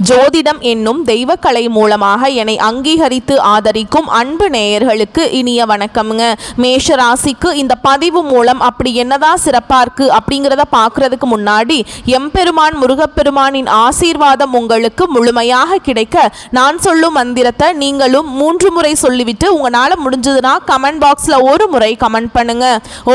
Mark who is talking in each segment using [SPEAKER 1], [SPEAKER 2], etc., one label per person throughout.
[SPEAKER 1] ஜோதிடம் என்னும் தெய்வக்கலை மூலமாக என்னை அங்கீகரித்து ஆதரிக்கும் அன்பு நேயர்களுக்கு இனிய வணக்கம்ங்க. மேஷ ராசிக்கு இந்த பதிவு மூலம் அப்படி என்னதான் சிறப்பா இருக்கு அப்படிங்கிறத பார்க்கறதுக்கு முன்னாடி எம்பெருமான் முருகப்பெருமானின் ஆசீர்வாதம் உங்களுக்கு முழுமையாக கிடைக்க நான் சொல்லும் மந்திரத்தை நீங்களும் 3 முறை சொல்லிவிட்டு உங்களால் முடிஞ்சதுன்னா கமெண்ட் பாக்ஸில் ஒரு முறை கமெண்ட் பண்ணுங்க.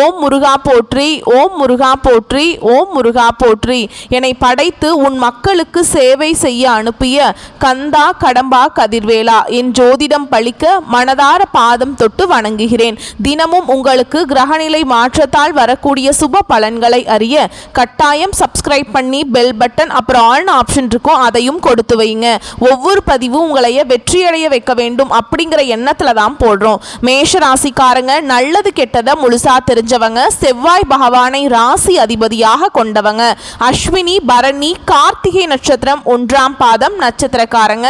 [SPEAKER 1] ஓம் முருகா போற்றி, ஓம் முருகா போற்றி, ஓம் முருகா போற்றி. என்னை படைத்து உன் மக்களுக்கு சேவை செய்ய அனுப்பிய கந்தா கடம்பா கதிர்வேலா, என் ஜோதிடம் பழிக்க மனதார பாதம் தொட்டு வணங்குகிறேன். தினமும் உங்களுக்கு கிரகநிலை மாற்றத்தால் வரக்கூடிய சுப பலன்களை அறிய கட்டாயம் சப்ஸ்கிரைப் பண்ணி பெல் பட்டன் அப்புறம் ஆல் ஆப்ஷன் இருக்கும், அதையும் கொடுத்து வைங்க. ஒவ்வொரு பதிவும் உங்களைய வெற்றியடைய வைக்க வேண்டும் அப்படிங்கிற எண்ணத்துல தான் போடுறோம். மேஷ ராசிக்காரங்க நல்லது கெட்டதை முழுசா தெரிஞ்சவங்க, செவ்வாய் பகவானை ராசி அதிபதியாக கொண்டவங்க. அஸ்வினி பரணி கார்த்திகை நட்சத்திரம் 1ஆம் பாதம் நட்சத்திரக்காரங்க.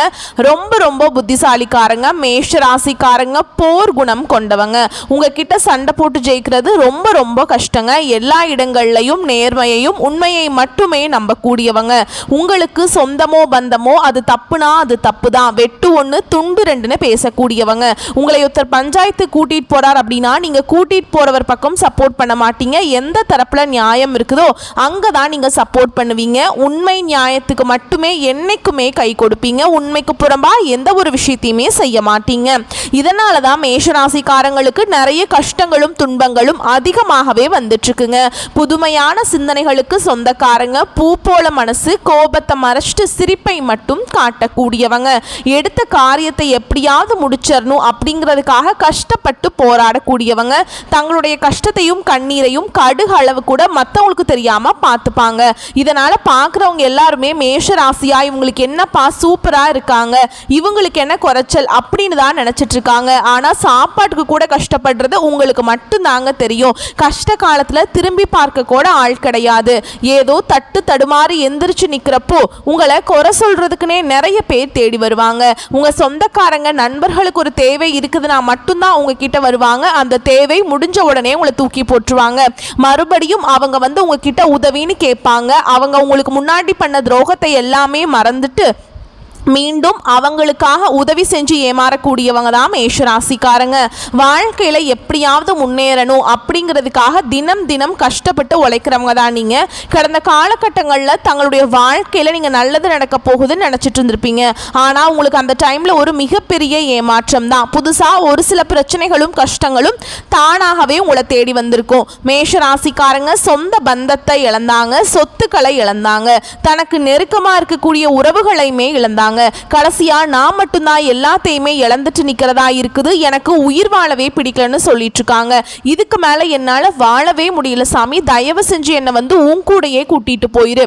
[SPEAKER 1] ரொம்ப புத்திசாலிக்காரங்க. மேஷ ராசிக்காரங்க போர் குணம் கொண்டவங்க. உங்ககிட்ட சண்டை போட்டு ஜெயிக்கிறது ரொம்ப கஷ்டங்க. எல்லா இடங்கள்லையும் நேர்மையையும் உண்மையை மட்டுமே நம்பக்கூடியவங்க. உங்களுக்கு சொந்தமோ பந்தமோ அது தப்புனா அது தப்பு தான், வெட்டு 1 துண்டு 2ன்னு பேசக்கூடியவங்க. உங்களை ஒருத்தர் பஞ்சாயத்து கூட்டிட்டு போறார் அப்படின்னா நீங்க கூட்டிட்டு போறவர் பக்கம் சப்போர்ட் பண்ண மாட்டீங்க. எந்த தரப்புல நியாயம் இருக்குதோ அங்கதான் நீங்க சப்போர்ட் பண்ணுவீங்க. உண்மை நியாயத்துக்கு மட்டுமே என்னைக்குமே கை கொடுப்பீங்க. உண்மைக்கு புறம்பா எந்த ஒரு விஷயத்தையுமே செய்ய மாட்டீங்க. இதனால தான் மேஷராசிக்காரங்களுக்கு நிறைய கஷ்டங்களும் துன்பங்களும் அதிகமாகவே வந்துட்டு இருக்குங்க. புதுமையான சிந்தனைகளுக்கு சொந்தக்காரங்க. பூ போல மனசு, கோபத்தை மறைச்சிட்டு சிரிப்பை மட்டும் காட்டக்கூடியவங்க. எடுத்த காரியத்தை எப்படியாவது முடிச்சிடணும் அப்படிங்கிறதுக்காக கஷ்டப்பட்டு போராடக்கூடியவங்க. தங்களுடைய கஷ்டத்தையும் கண்ணீரையும் கடுகு அளவு கூட மற்றவங்களுக்கு தெரியாம பார்த்துப்பாங்க. இதனால பார்க்குறவங்க எல்லாருமே மேஷ ராசியா இவங்களுக்கு என்னப்பா சூப்பரா இருக்காங்க, இவங்களுக்கு என்ன குறைச்சல் அப்படின்னு தான் நினைச்சிட்டு இருக்காங்க. ஆனா சாப்பாட்டுக்கு கூட கஷ்டப்படுறது உங்களுக்கு மட்டும் தாங்க தெரியும். கஷ்ட காலத்துல திரும்பி பார்க்க கூட ஆள் கிடையாது. ஏதோ தட்டு தடுமாறி எந்திரிச்சு நிக்கிறப்போ உங்களை குறை சொல்றதுக்குன்னே நிறைய பேர் தேடி வருவாங்க. உங்க சொந்தக்காரங்க நண்பர்களுக்கு ஒரு தேவை இருக்குதுன்னா மட்டும்தான் உங்ககிட்ட வருவாங்க. அந்த தேவை முடிஞ்ச உடனே உங்களை தூக்கி போட்டுருவாங்க. மறுபடியும் அவங்க வந்து உங்ககிட்ட உதவின்னு கேட்பாங்க. அவங்க உங்களுக்கு முன்னாடி பண்ண துரோகத்தை எல்லாமே மறந்துட்டு மீண்டும் அவங்களுக்காக உதவி செஞ்சு ஏமாறக்கூடியவங்க தான் மேஷராசிக்காரங்க. வாழ்க்கையில் எப்படியாவது முன்னேறணும் அப்படிங்கிறதுக்காக தினம் கஷ்டப்பட்டு உழைக்கிறவங்க தான் நீங்கள். கடந்த காலகட்டங்களில் தங்களுடைய வாழ்க்கையில் நீங்கள் நல்லது நடக்க போகுதுன்னு நினச்சிட்டு இருந்திருப்பீங்க. ஆனால் உங்களுக்கு அந்த டைமில் ஒரு மிகப்பெரிய ஏமாற்றம் தான். புதுசாக ஒரு சில பிரச்சனைகளும் கஷ்டங்களும் தானாகவே உங்களை தேடி வந்திருக்கும். மேஷராசிக்காரங்க சொந்த பந்தத்தை இழந்தாங்க, சொத்துக்களை இழந்தாங்க, தனக்கு நெருக்கமாக இருக்கக்கூடிய உறவுகளையுமே இழந்தாங்க. கடைசியா நான் மட்டும்தான் எல்லாத்தையுமே இழந்துட்டு நிக்கிறதா இருக்குது, எனக்கு உயிர் வாழவே பிடிக்கலன்னு சொல்லிட்டு இருக்காங்க. இதுக்கு மேல என்னால வாழவே முடியல சாமி, தயவு செஞ்சு என்னை வந்து உன் கூடையே கூட்டிட்டு போயிரு.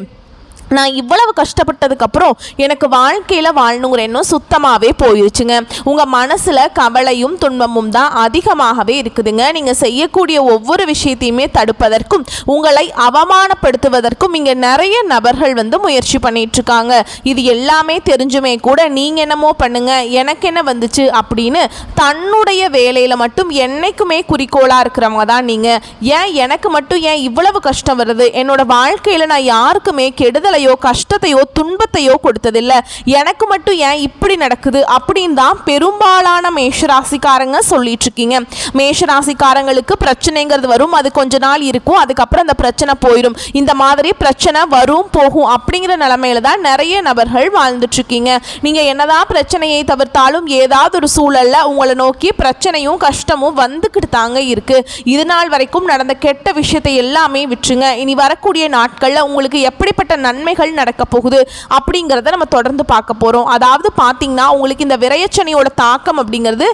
[SPEAKER 1] நான் இவ்வளவு கஷ்டப்பட்டதுக்கப்புறம் எனக்கு வாழ்க்கையில் வாழணுங்கிற எண்ணம் சுத்தமாகவே போயிருச்சுங்க. உங்கள் மனசில் கவலையும் துன்பமும் தான் அதிகமாகவே இருக்குதுங்க. நீங்கள் செய்யக்கூடிய ஒவ்வொரு விஷயத்தையுமே தடுப்பதற்கும் உங்களை அவமானப்படுத்துவதற்கும் இங்கே நிறைய நபர்கள் வந்து முயற்சி பண்ணிகிட்ருக்காங்க. இது எல்லாமே தெரிஞ்சுமே கூட நீங்கள் என்னமோ பண்ணுங்க, எனக்கு என்ன வந்துச்சு அப்படின்னு தன்னுடைய வேலையில் மட்டும் என்னைக்குமே குறிக்கோளாக இருக்கிறவங்க தான் நீங்கள். ஏன் எனக்கு மட்டும் ஏன் இவ்வளவு கஷ்டம் வருது, என்னோட வாழ்க்கையில் நான் யாருக்குமே கெடுதல் கஷ்டத்தையோ துன்பத்தையோ கொடுத்ததில்லை, எனக்கு மட்டும் ஏன் இப்படி நடக்குது அப்படின்னு தான் பெரும்பாலான மேஷராசிக்காரங்க சொல்லிட்டு இருக்கீங்க. மேஷராசிக்காரங்களுக்கு பிரச்சனைங்கிறது வரும், அது கொஞ்ச நாள் இருக்கும், அதுக்கப்புறம் அந்த பிரச்சனை போயிடும். இந்த மாதிரி பிரச்சனை வரும் போகும் அப்படிங்கிற நிலைமையில தான் நிறைய நபர்கள் வாழ்ந்துட்டு இருக்கீங்க. நீங்க என்னதான் பிரச்சனையை தவிர்த்தாலும் ஏதாவது ஒரு சூழல்ல உங்களை நோக்கி பிரச்சனையும் கஷ்டமும் வந்துக்கிட்டு தாங்க இருக்கு. இது நாள் வரைக்கும் நடந்த கெட்ட விஷயத்தை எல்லாமே விட்டுருங்க. இனி வரக்கூடிய நாட்கள்ல உங்களுக்கு எப்படிப்பட்ட நன்மைகள் நடக்க போகுது அப்படிங்கிறத நம்ம தொடர்ந்து பார்க்க போறோம். அதாவது பார்த்தீங்கன்னா உங்களுக்கு இந்த விரையச்சனியோட தாக்கம் அப்படிங்கிறது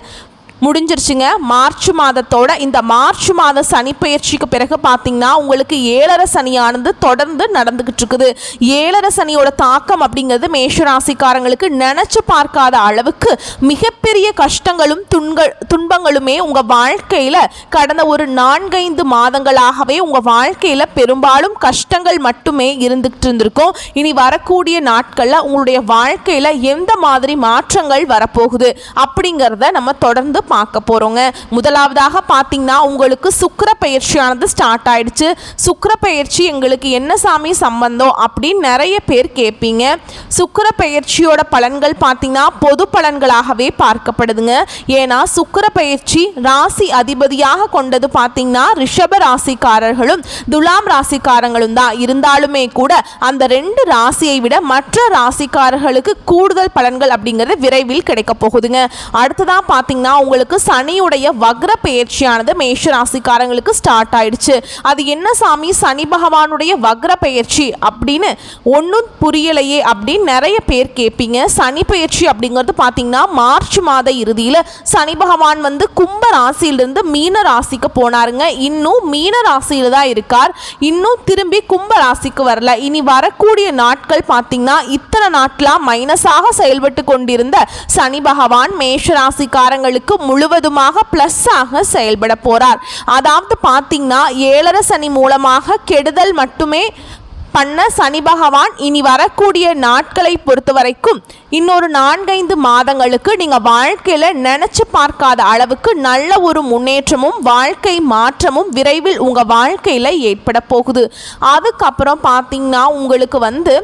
[SPEAKER 1] முடிஞ்சிருச்சுங்க. மார்ச் மாதத்தோட இந்த மார்ச் மாத சனி பயிற்சிக்கு பிறகு பார்த்தீங்கன்னா உங்களுக்கு 7.5 சனியானது தொடர்ந்து நடந்துகிட்டு இருக்குது. 7.5 சனியோட தாக்கம் அப்படிங்கிறது மேஷராசிக்காரங்களுக்கு நினைச்சு பார்க்காத அளவுக்கு மிகப்பெரிய கஷ்டங்களும் துன்பங்களுமே உங்க வாழ்க்கையில கடந்த ஒரு 4-5 மாதங்களாகவே உங்க வாழ்க்கையில பெரும்பாலும் கஷ்டங்கள் மட்டுமே இருந்துகிட்டு இருந்திருக்கும். இனி வரக்கூடிய நாட்கள்ல உங்களுடைய வாழ்க்கையில எந்த மாதிரி மாற்றங்கள் வரப்போகுது அப்படிங்கிறத நம்ம தொடர்ந்து பார்க்க போகிறோங்க. முதலாவதாக பார்த்தீங்கன்னா உங்களுக்கு சுக்கிர பயிற்சியானது ஸ்டார்ட் ஆயிடுச்சு. சுக்கிர பயிற்சி எங்களுக்கு என்ன சாமி சம்பந்தம் அப்படின்னு நிறைய பேர் கேட்பீங்க. சுக்கிர பயிற்சியோட பலன்கள் பார்த்தீங்கன்னா பொது பலன்களாகவே பார்க்கப்படுதுங்க. ஏன்னா சுக்கிர பயிற்சி ராசி அதிபதியாக கொண்டது பார்த்தீங்கன்னா ரிஷப ராசிக்காரர்களும் துலாம் ராசிக்காரங்களும் தான். இருந்தாலுமே கூட அந்த 2 ராசியை விட மற்ற ராசிக்காரர்களுக்கு கூடுதல் பலன்கள் அப்படிங்கிறது விரைவில் கிடைக்க போகுதுங்க. அடுத்ததான் பார்த்தீங்கன்னா உங்களுக்கு சனியுடைய வக்ர பயிற்சியானது மேஷ ராசிக்காரங்களுக்கு ஸ்டார்ட் ஆயிடுச்சு. அது என்ன சாமி சனி பகவானுடைய வக்ர பயிற்சி அப்படின்னு ஒன்றும் புரியலையே அப்படின்னு நிறைய பேர் கேட்பீங்க. சனி பயிற்சி அப்படிங்கிறது பார்த்தீங்கன்னா மார்ச் மாத இறுதியில் சனி பகவான் வந்து கும்ப ராசியிலிருந்து மீன ராசிக்கு போனாருங்க. இன்னும் மீன ராசியில் தான் இருக்கார். இன்னும் திரும்பி கும்ப ராசிக்கு வரல. இனி வரக்கூடிய நாட்கள் பார்த்தீங்கன்னா இத்தனை நாட்களாக மைனஸாக செயல்பட்டு கொண்டிருந்த சனி பகவான் மேஷ ராசிக்காரங்களுக்கு முழுவதுமாக பிளஸ் ஆக செயல்பட போறார். அதாவது பார்த்தீங்கன்னா 7 சனி மூலமாக கெடுதல் மட்டுமே பண்ண சனி பகவான் இனி வரக்கூடிய நாட்களை பொறுத்த வரைக்கும் இன்னொரு 4-5 மாதங்களுக்கு நீங்கள் வாழ்க்கையில் நினச்சி பார்க்காத அளவுக்கு நல்ல ஒரு முன்னேற்றமும் வாழ்க்கை மாற்றமும் விரைவில் உங்கள் வாழ்க்கையில் ஏற்பட போகுது. அதுக்கப்புறம் பார்த்தீங்கன்னா உங்களுக்கு வந்து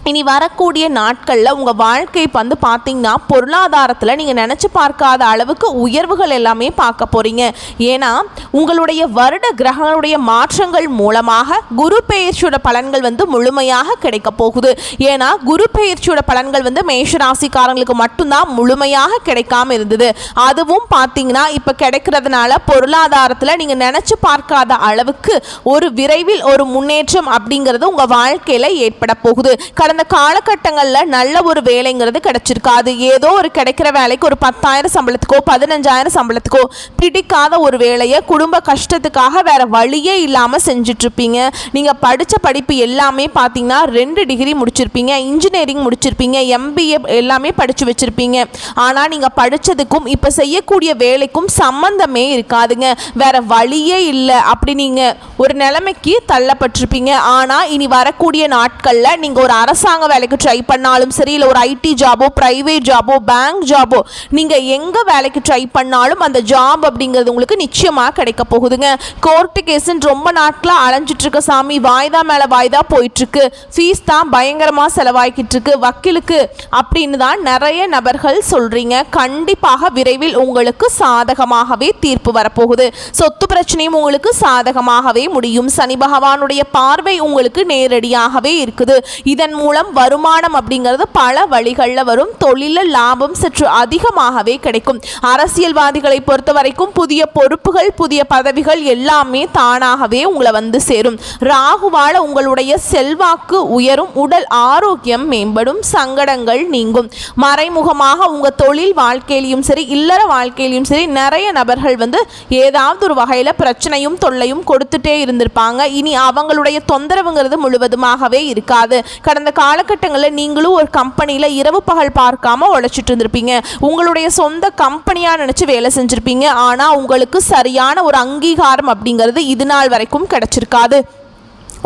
[SPEAKER 1] இனி வரக்கூடிய நாட்களில் உங்கள் வாழ்க்கை வந்து பார்த்தீங்கன்னா பொருளாதாரத்தில் நீங்கள் நினச்சி பார்க்காத அளவுக்கு உயர்வுகள் எல்லாமே பார்க்க போகிறீங்க. ஏன்னா உங்களுடைய வருட கிரகங்களுடைய மாற்றங்கள் மூலமாக குரு பெயர்ச்சியோட பலன்கள் வந்து முழுமையாக கிடைக்க போகுது. ஏன்னா குரு பெயர்ச்சியோட பலன்கள் வந்து மேஷராசிக்காரங்களுக்கு மட்டும்தான் முழுமையாக கிடைக்காம இருந்தது. அதுவும் பார்த்தீங்கன்னா இப்போ கிடைக்கிறதுனால பொருளாதாரத்தில் நீங்கள் நினச்சி பார்க்காத அளவுக்கு ஒரு விரைவில் ஒரு முன்னேற்றம் அப்படிங்கிறது உங்கள் வாழ்க்கையில் ஏற்பட போகுது. கடந்த காலகட்டங்களில் நல்ல ஒரு வேலைங்கிறது கிடைச்சிருக்காது. ஏதோ ஒரு கிடைக்கிற வேலைக்கு ஒரு 10,000 சம்பளத்துக்கோ 15,000 சம்பளத்துக்கோ பிடிக்காத ஒரு வேலையை குடும்ப கஷ்டத்துக்காக வேற வழியே இல்லாமல் செஞ்சிட்ருப்பீங்க. நீங்கள் படித்த படிப்பு எல்லாமே பார்த்தீங்கன்னா 2 டிகிரி முடிச்சிருப்பீங்க, இன்ஜினியரிங் முடிச்சிருப்பீங்க, MBA எல்லாமே படித்து வச்சுருப்பீங்க. ஆனால் நீங்கள் படித்ததுக்கும் இப்போ செய்யக்கூடிய வேலைக்கும் சம்பந்தமே இருக்காதுங்க. வேற வழியே இல்லை. அப்படி நீங்கள் ஒரு நிலைமைக்கு தள்ளப்பட்டிருப்பீங்க. ஆனால் இனி வரக்கூடிய நாட்களில் நீங்கள் ஒரு அரசாங்க வேலைக்கு ட்ரை பண்ணாலும் சரி, இல்லை ஒரு IT ஜாபோ பிரைவேட் ஜாபோ பேங்க் ஜாபோ நீங்கள் எங்கே வேலைக்கு ட்ரை பண்ணாலும் அந்த ஜாப் அப்படிங்கிறது உங்களுக்கு நிச்சயமாக கிடைக்க போகுதுங்க. கோர்ட்டு கேஸுன்னு ரொம்ப நாட்களாக அலைஞ்சிட்டு இருக்க சாமி, வாய்தா மேலே வாய்தா போயிட்டுருக்கு, ஃபீஸ் தான் பயங்கரமாக செலவாகிட்டு இருக்கு வக்கீலுக்கு அப்படின்னு தான் நிறைய நபர்கள் சொல்கிறீங்க. கண்டிப்பாக விரைவில் உங்களுக்கு சாதகமாகவே தீர்ப்பு வரப்போகுது. சொத்து பிரச்சனையும் உங்களுக்கு சாதகமாகவே முடியும். சனி பகவானுடைய பார்வை உங்களுக்கு நேரடியாகவே இருக்குது. இதன் மூலம் வருமானம் அப்படிங்கிறது பல வழிகளில் வரும். தொழிலில் லாபம் சற்று அதிகமாகவே கிடைக்கும். அரசியல்வாதிகளை பொறுத்த வரைக்கும் புதிய பொறுப்புகள் புதிய பதவிகள் எல்லாமே தானாகவே உங்களை வந்து சேரும். ராகுவால உங்களுடைய செல்வாக்கு உயரும், உடல் ஆரோக்கியம் மேம்படும், சங்கடங்கள் நீங்கும். மறைமுகமாக உங்கள் தொழில் வாழ்க்கையிலையும் சரி இல்லற வாழ்க்கையிலையும் சரி நிறைய நபர்கள் வந்து ஏதாவது ஒரு வகையில் பிரச்சனையும் தொல்லையும் கொடுத்துட்டே இருந்திருப்பாங்க. இனி அவங்களுடைய தொந்தரவுங்கிறது முழுவதுமாகவே இருக்காது. கடந்த காலகட்டங்களில் நீங்களும் ஒரு கம்பெனியில் இரவு பகல் பார்க்காம உழைச்சிட்டு இருந்திருப்பீங்க. உங்களுடைய சொந்த கம்பெனியாக நினச்சி வேலை செஞ்சுருப்பீங்க. ஆனால் உங்களுக்கு சரியான ஒரு அங்கீகாரம் அப்படிங்கிறது இது நாள் வரைக்கும் கிடைச்சிருக்காது.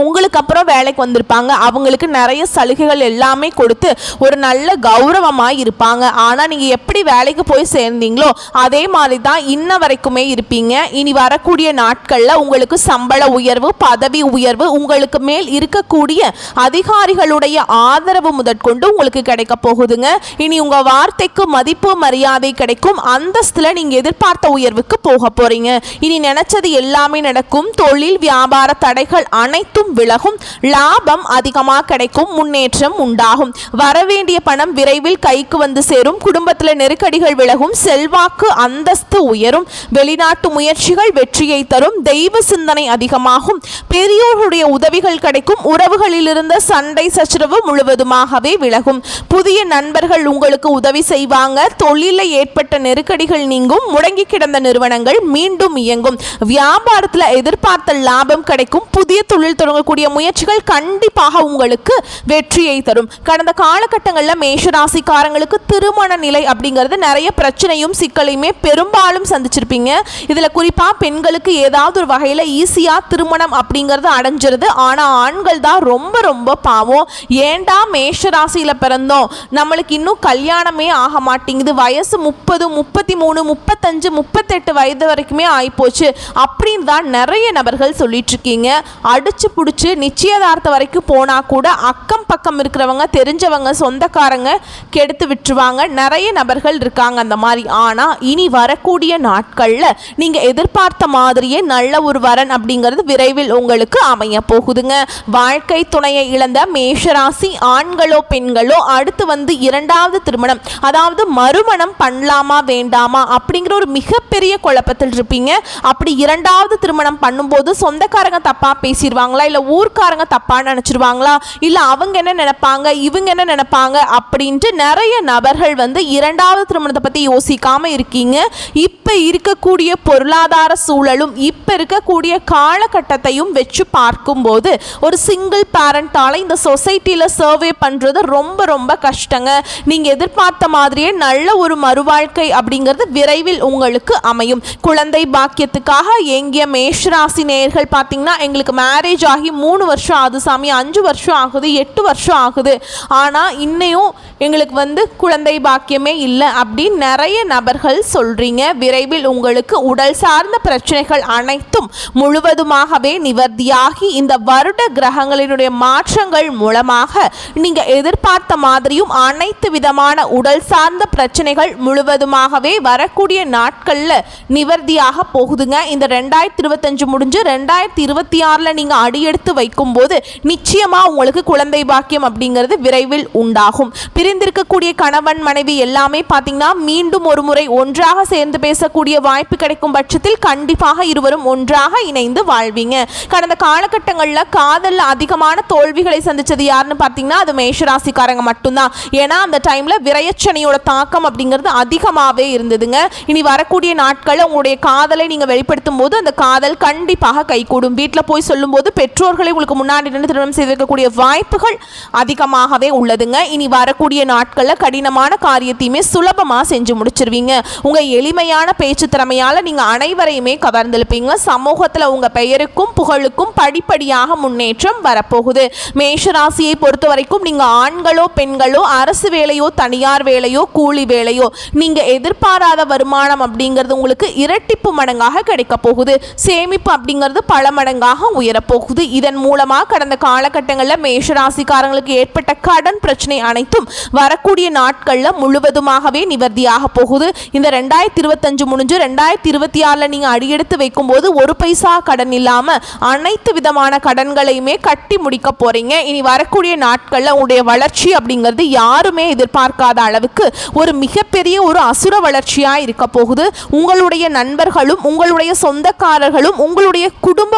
[SPEAKER 1] உங்களுக்கு அப்புறம் வேலைக்கு வந்திருப்பாங்க. அவங்களுக்கு நிறைய சலுகைகள் எல்லாமே கொடுத்து ஒரு நல்ல கௌரவமாக இருப்பாங்க. ஆனால் நீங்கள் எப்படி வேலைக்கு போய் சேர்ந்தீங்களோ அதே மாதிரி தான் இன்ன வரைக்குமே இருப்பீங்க. இனி வரக்கூடிய நாட்களில் உங்களுக்கு சம்பள உயர்வு பதவி உயர்வு உங்களுக்கு மேல் இருக்கக்கூடிய அதிகாரிகளுடைய ஆதரவு முதற்கொண்டு உங்களுக்கு கிடைக்க போகுதுங்க. இனி உங்கள் வார்த்தைக்கு மதிப்பு மரியாதை கிடைக்கும். அந்தஸ்தில் நீங்கள் எதிர்பார்த்த உயர்வுக்கு போக போகிறீங்க. இனி நினச்சது எல்லாமே நடக்கும். தொழில் வியாபார தடைகள் அனைத்தும் விலகும், லாபம் அதிகமாக கிடைக்கும், முன்னேற்றம் உண்டாகும். வரவேண்டிய பணம் விரைவில் கைக்கு வந்து சேரும். குடும்பத்தில் நெருக்கடிகள் விலகும், செல்வாக்கு அந்தஸ்து உயரும், வெளிநாட்டு முயற்சிகள் வெற்றியை தரும், தெய்வ சிந்தனை அதிகமாகும், பெரியோர்களுடைய உதவிகள் கிடைக்கும், உறவுகளில் இருந்த சண்டை சச்சரவு முழுவதுமாகவே விலகும், புதிய நண்பர்கள் உங்களுக்கு உதவி செய்வாங்க, தொழிலில் ஏற்பட்ட நெருக்கடிகள் நீங்கும், முடங்கி கிடந்த நிறுவனங்கள் மீண்டும் இயங்கும், வியாபாரத்தில் எதிர்பார்த்த லாபம் கிடைக்கும், புதிய தொழில் தொடங்கக்கூடிய முயற்சிகள் கண்டிப்பாக உங்களுக்கு வெற்றியை தரும். கடந்த காலகட்டங்களில் மேஷராசிக்காரங்களுக்கு திருமண நிலை அப்படிங்கிறது நிறைய பிரச்சனையும் சிக்கலையுமே பெரும்பாலும் சந்திச்சிருப்பீங்க. இதில் குறிப்பாக பெண்களுக்கு ஏதாவது ஒரு வகையில் ஈஸியாக திருமணம் அப்படிங்கிறது அடைஞ்சிருது. ஆனால் ஆண்கள் தான் ரொம்ப ரொம்ப பாவம். ஏண்டா மேஷராசியில் பிறந்தோம், நம்மளுக்கு இன்னும் கல்யாணமே ஆக மாட்டேங்குது, வயசு 30, 33, 35, 38 வயது வரைக்குமே ஆயிப்போச்சு அப்படின்னு தான் நிறைய நபர்கள் சொல்லிட்டு இருக்கீங்க. அடிச்சு பிடிச்சி நிச்சயதார்த்தம் வரைக்கும் போனால் கூட அக்கம் பக்கம் இருக்கிறவங்க, தெரிஞ்சவங்க, சொந்தக்காரங்க கெடுத்து விட்டுருவாங்க. நிறைய நபர்கள் இருக்காங்க அந்த மாதிரி. ஆனால் இனி வரக்கூடிய நாட்களில் நீங்கள் எதிர்பார்த்த மாதிரியே நல்ல ஒரு வரன் அப்படிங்கிறது விரைவில் உங்களுக்கு அமைய போகுதுங்க. வாழ்க்கை துணையை இழந்த மேஷராசி ஆண்களோ பெண்களோ அடுத்து வந்து இரண்டாவது திருமணம், அதாவது மறுமணம் பண்ணலாமா வேண்டாமா அப்படிங்கிற ஒரு மிகப்பெரிய குழப்பத்தில் இருப்பீங்க. அப்படி இரண்டாவது திருமணம் பண்ணும்போது சொந்தக்காரங்க தப்பா பேசிடுவாங்களா, இல்லை ஊர்க்காரங்க தப்பா நினைச்சிருவாங்களா, இல்லை அவங்க என்ன நினைப்பாங்க, இவங்க என்ன நினைப்பாங்க அப்படின்ட்டு நிறைய நபர்கள் வந்து இரண்டாவது திருமணத்தை பற்றி யோசிக்காம இருக்கீங்க. இப்போ இருக்கக்கூடிய பொருளாதார சூழலும் இப்போ இருக்கக்கூடிய காலகட்டத்தையும் வச்சு பார்க்கும்போது ஒரு சிங்கிள் பேரண்டால இந்த சொசைட்டியில் சர்வே பண்ணுறது ரொம்ப ரொம்ப கஷ்டங்க. நீங்கள் எதிர்பார்த்த மாதிரியே நல்ல ஒரு மறுவாழ்க்கை அப்படிங்கிறது விரைவில் உங்களுக்கு அமையும். குழந்தை பாக்கியத்துக்காக எங்கிய மேஷராசி நேயர்கள் பார்த்தீங்கன்னா, எங்களுக்கு மேரேஜ் ஆகி 3 வருஷம் ஆகுது சாமி, 5 வருஷம் ஆகுது, 8 வருஷம் ஆகுது, ஆனால் இன்னையும் எங்களுக்கு வந்து குழந்தை பாக்கியமே இல்லை அப்படின்னு நிறைய நபர்கள் சொல்கிறீங்க. விரைவில் உங்களுக்கு உடல் சார்ந்த பிரச்சனைகள் அனைத்தும் முழுவதுமாகவே நிவர்த்தியாகி இந்த வருட கிரகங்களினுடைய மாற்றங்கள் மூலமாக நீங்கள் எதிர்பார்த்த மாதிரியும் அனைத்து விதமான உடல் சார்ந்த பிரச்சனைகள் முழுவதுமாகவே வரக்கூடிய நாட்களில் நிவர்த்தியாக போகுதுங்க. இந்த 2025 முடிஞ்சு 2026 நீங்கள் அடியெடுத்து வைக்கும்போது நிச்சயமாக உங்களுக்கு குழந்தை பாக்கியம் அப்படிங்கிறது விரைவில் உண்டாகும். பிரிந்திருக்கக்கூடிய கணவன் மனைவி எல்லாமே பார்த்தீங்கன்னா மீண்டும் ஒரு முறை ஒன்றாக சேர்ந்து பேசக்கூடிய வாய்ப்பு கிடைக்கும் பட்சத்தில் கண்டிப்பாக இருவரும் ஒன்றாக இணைந்து வாழ்வீங்க. கடந்த காலகட்டங்களில் காதலில் அதிகமான தோல்விகளை சந்திச்சது யாருன்னு பார்த்தீங்கன்னா அது மேஷராசிக்காரங்க மட்டும்தான். ஏன்னா அந்த டைமில் விரயச்சனையோட தாக்கம் அப்படிங்கிறது அதிகமாகவே இருந்ததுங்க. இனி வரக்கூடிய நாட்களில் உங்களுடைய காதலை நீங்கள் வெளிப்படுத்தும் போது அந்த காதல் கண்டிப்பாக கைகூடும். வீட்டில் போய் சொல்லும்போது பெற்றோர்களை உங்களுக்கு முன்னாடி நின்று திருமணம் செய்து வைக்கக்கூடிய வாய்ப்புகள் அதிகமாகவே உள்ளதுங்க. இனி வரக்கூடிய நாட்களில் கடினமான காரியத்தையுமே சுலபமாக செஞ்சு முடிச்சிருவீங்க. உங்கள் எளிமையான பேச்சு திறமையால் நீங்கள் அனைவரையுமே கவர்ந்திருப்பீங்க. சமூகத்தில் உங்கள் பெயருக்கும் புகழுக்கும் படிப்படியாக முன்னேற்றம் வரப்போகுது. மேஷராசியை பொறுத்த வரைக்கும் நீங்கள் ஆண்களோ பெண்களோ அரசு வேலையோ தனியார் வேலையோ கூலி வேலையோ நீங்கள் எதிர்பாராத வருமானம் அப்படிங்கிறது உங்களுக்கு இரட்டிப்பு மடங்காக கிடைக்க போகுது. சேமிப்பு அப்படிங்கிறது பல மடங்காக உயரப்போகுது. இதன் மூலமாக கடந்த காலகட்டங்களில் மேஷராசிக்காரங்களுக்கு ஏற்பட்ட கடன் பிரச்சனை அனைத்தும் வரக்கூடிய நாட்களில் முழுவதுமாகவே நிவர்த்தியாக போகுது. இந்த 2025 முடிஞ்சு 2026 நீங்கள் அடியெடுத்து வைக்கும்போது ஒரு பைசா கடன் இல்லாமல் அனைத்து விதமான கடன்களையுமே கட்டி முடிக்க போறீங்க. இனி வரக்கூடிய நாட்களில் உங்களுடைய வளர்ச்சி அப்படிங்கிறது யாருமே எதிர்பார்க்காத அளவுக்கு ஒரு மிகப்பெரிய ஒரு அசுர வளர்ச்சியாக இருக்க போகுது. உங்களுடைய நண்பர்களும் உங்களுடைய சொந்தக்காரர்களும் உங்களுடைய குடும்ப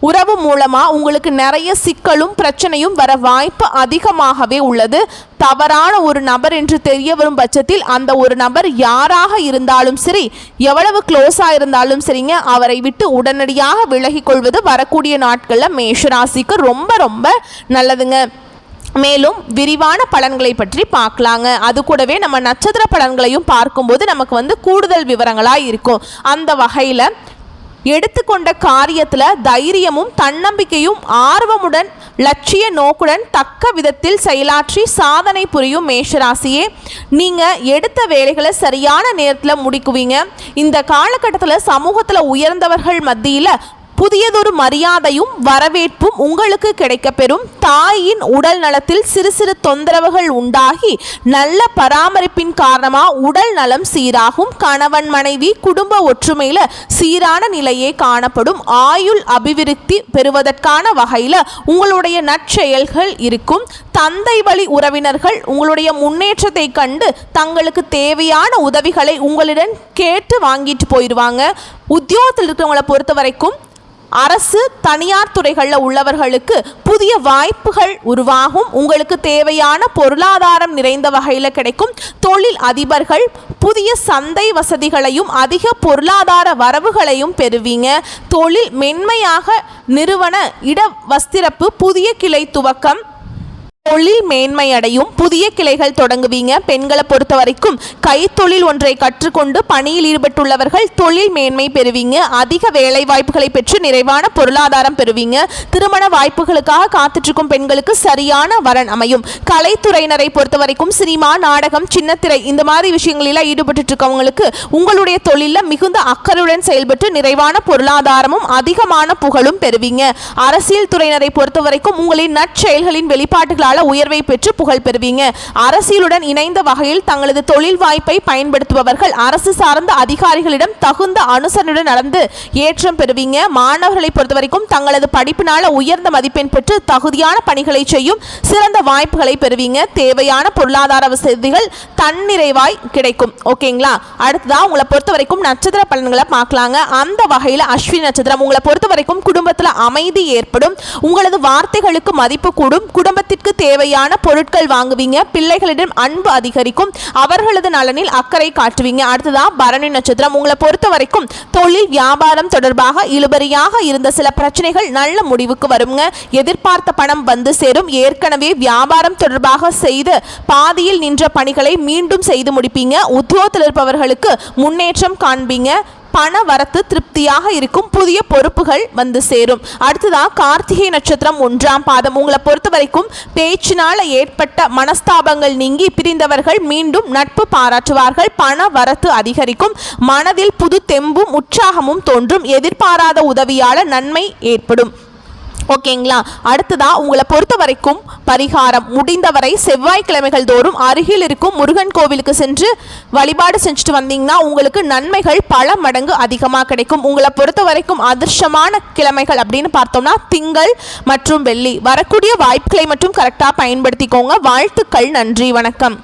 [SPEAKER 1] உறவு மூலமாக உங்களுக்கு நிறைய சிக்கலும் பிரச்சனையும் வர வாய்ப்பு அதிகமாகவே உள்ளது. தவறான ஒரு நபர் என்று தெரிய வரும் பட்சத்தில் அந்த ஒரு நபர் யாராக இருந்தாலும் சரி, எவ்வளவு க்ளோஸாக இருந்தாலும் சரிங்க, அவரை விட்டு உடனடியாக விலகிக் கொள்வது வரக்கூடிய நாட்களில் மேஷராசிக்கு ரொம்ப ரொம்ப நல்லதுங்க. மேலும் விரிவான பலன்களை பற்றி பார்க்கலாங்க. அது கூடவே நம்ம நட்சத்திர பலன்களையும் பார்க்கும்போது நமக்கு வந்து கூடுதல் விவரங்களாக இருக்கும். அந்த வகையில் எடுத்துக்கொண்ட காரியத்தில் தைரியமும் தன்னம்பிக்கையும் ஆர்வமுடன் லட்சிய நோக்குடன் தக்க விதத்தில் செயலாற்றி சாதனை புரியும் மேஷராசியே, நீங்கள் எடுத்த வேலைகளை சரியான நேரத்தில் முடிக்குவீங்க. இந்த காலகட்டத்தில் சமூகத்தில் உயர்ந்தவர்கள் மத்தியில் புதியதொரு மரியாதையும் வரவேற்பும் உங்களுக்கு கிடைக்கப்பெறும். தாயின் உடல் நலத்தில் சிறு சிறு தொந்தரவுகள் உண்டாகி நல்ல பராமரிப்பின் காரணமாக உடல் நலம் சீராகும். கணவன் மனைவி குடும்ப ஒற்றுமையில் சீரான நிலையே காணப்படும். ஆயுள் அபிவிருத்தி பெறுவதற்கான வகையில் உங்களுடைய நற்செயல்கள் இருக்கும். தந்தை வழி உறவினர்கள் உங்களுடைய முன்னேற்றத்தை கண்டு தங்களுக்கு தேவையான உதவிகளை உங்களிடம் கேட்டு வாங்கிட்டு போயிடுவாங்க. உத்தியோகத்தில் இருக்கிறவங்களை பொறுத்த வரைக்கும் அரசு தனியார் துறைகளில் உள்ளவர்களுக்கு புதிய வாய்ப்புகள் உருவாகும். உங்களுக்கு தேவையான பொருளாதாரம் நிறைந்த வகையில் கிடைக்கும். தொழில் அதிபர்கள் புதிய சந்தை வசதிகளையும் அதிக பொருளாதார வரவுகளையும் பெறுவீங்க. தொழில் மென்மையாக நிறுவன இடவஸ்திரப்பு புதிய கிளை துவக்கம், தொழில் மேன்மையடையும். புதிய கிளைகள் தொடங்குவீங்க. பெண்களை பொறுத்த வரைக்கும் கைத்தொழில் ஒன்றை கற்றுக்கொண்டு பணியில் ஈடுபட்டுள்ளவர்கள் தொழில் மேன்மை பெறுவீங்க. அதிக வேலை வாய்ப்புகளை பெற்று நிறைவான பொருளாதாரம் பெறுவீங்க. திருமண வாய்ப்புகளுக்காக காத்துட்ருக்கும் பெண்களுக்கு சரியான வரன் அமையும். கலைத்துறையினரை பொறுத்த வரைக்கும் சினிமா, நாடகம், சின்னத்திரை இந்த மாதிரி விஷயங்களில் ஈடுபட்டு இருக்கவங்களுக்கு உங்களுடைய தொழிலில் மிகுந்த அக்கறையுடன் செயல்பட்டு நிறைவான பொருளாதாரமும் அதிகமான புகழும் பெறுவீங்க. அரசியல் துறையினரை பொறுத்த வரைக்கும் உங்களின் நற்செயல்களின் வெளிப்பாட்டுகளால் உயர்வை பெற்று புகழ் பெறுவீங்க. அரசியலுடன் இணைந்த வகையில் தங்களது தொழில் வாய்ப்பை பயன்படுத்துபவர்கள் அரசு சார்ந்த அதிகாரிகளிடம் தகுந்த அனுசரணையுடன் நடந்து ஏற்றம் பெறுவீங்க. மாணவர்களை பொறுத்தவரைக்கும் தங்களது படிப்பினால உயர்ந்த மதிப்பெண் பெற்று தகுதியான பணிகளை செய்யும் சிறந்த வாய்ப்புகளை பெறுவீங்க. தேவையான பொருளாதார வசதிகள் தன்னிறைவாய் கிடைக்கும். ஓகேங்களா? அடுத்ததான் உங்களை பொறுத்த வரைக்கும் நட்சத்திர பலன்களை பார்க்கலாங்க. அந்த வகையில் அஸ்வினி நட்சத்திரம் உங்களை பொறுத்த வரைக்கும் குடும்பத்தில் அமைதி ஏற்படும். உங்களது வார்த்தைகளுக்கு மதிப்பு கூடும். குடும்பத்திற்கு தேவையான பொருட்கள் வாங்குவீங்க. பிள்ளைகளிடம் அன்பு அதிகரிக்கும். அவர்களது நலனில் அக்கறை காட்டுவீங்க. அடுத்ததான் பரணி நட்சத்திரம் உங்களை பொறுத்த வரைக்கும் தொழில் வியாபாரம் தொடர்பாக இழுபறியாக இருந்த சில பிரச்சனைகள் நல்ல முடிவுக்கு வருங்க. எதிர்பார்த்த பணம் வந்து சேரும். ஏற்கனவே வியாபாரம் தொடர்பாக செய்து பாதியில் நின்ற பணிகளை மீண்டும் செய்து முடிப்பீங்க. உத்தியோகத்தில் இருப்பவர்களுக்கு முன்னேற்றம் காண்பீங்க. பண வரத்து திருப்தியாக இருக்கும். புதிய பொறுப்புகள் வந்து சேரும். அடுத்ததான் கார்த்திகை நட்சத்திரம் 1ஆம் பாதம் உங்களை பொறுத்த வரைக்கும் பேச்சினால ஏற்பட்ட மனஸ்தாபங்கள் நீங்கி பிரிந்தவர்கள் மீண்டும் நட்பு பாராட்டுவார்கள். பண வரத்து அதிகரிக்கும். மனதில் புது தெம்பும் உற்சாகமும் தோன்றும். எதிர்பாராத உதவியால நன்மை ஏற்படும். ஓகேங்களா? அடுத்ததா உங்களை பொறுத்த வரைக்கும் பரிகாரம் முடிந்தவரை செவ்வாய்க்கிழமைகள் தோறும் அருகில் இருக்கும் முருகன் கோவிலுக்கு சென்று வழிபாடு செஞ்சுட்டு வந்தீங்கன்னா உங்களுக்கு நன்மைகள் பல மடங்கு அதிகமாக கிடைக்கும். உங்களை பொறுத்த வரைக்கும் அதிர்ஷ்டமான கிழமைகள் அப்படின்னு பார்த்தோம்னா திங்கள் மற்றும் வெள்ளி. வரக்கூடிய வாய்ப்புகளை மட்டும் கரெக்டாக பயன்படுத்திக்கோங்க. வாழ்த்துக்கள். நன்றி. வணக்கம்.